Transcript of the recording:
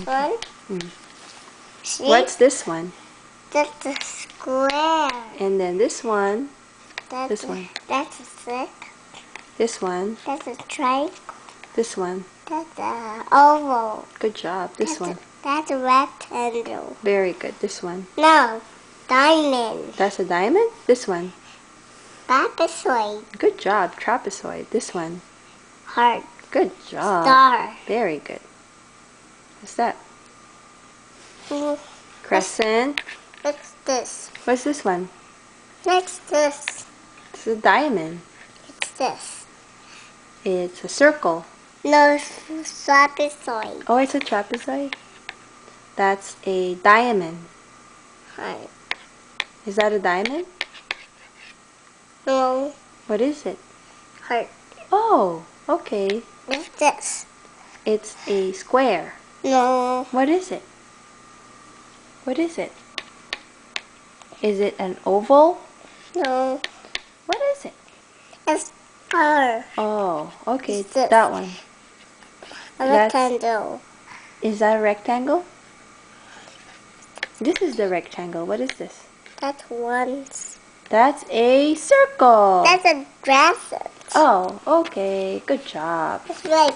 one. Mm. See? What's this one? That's a square. And then this one. That's This one. That's a six. This one. That's a triangle. This one. That's a oval. Good job. This one. That's a rectangle. Very good. This one. No, diamond. That's a diamond? This one. Trapezoid. Good job. Trapezoid. This one. Heart. Good job. Star. Very good. What's that? Mm, Crescent. What's this? What's this one? What's this? It's a diamond. What's this? It's a circle. No, trapezoid. Oh, it's a trapezoid? That's a diamond. Heart. Is that a diamond? No, What is it? heart. Oh, okay. What's this? It's a square. No, What is it? What is it? Is it an oval? no. What is it? It's star. Oh, okay. It's this. That one. A That's- rectangle. Is that a rectangle? This is the rectangle. What is this? That's one. That's a circle. That's a crescent. Oh, okay. Good job. It's like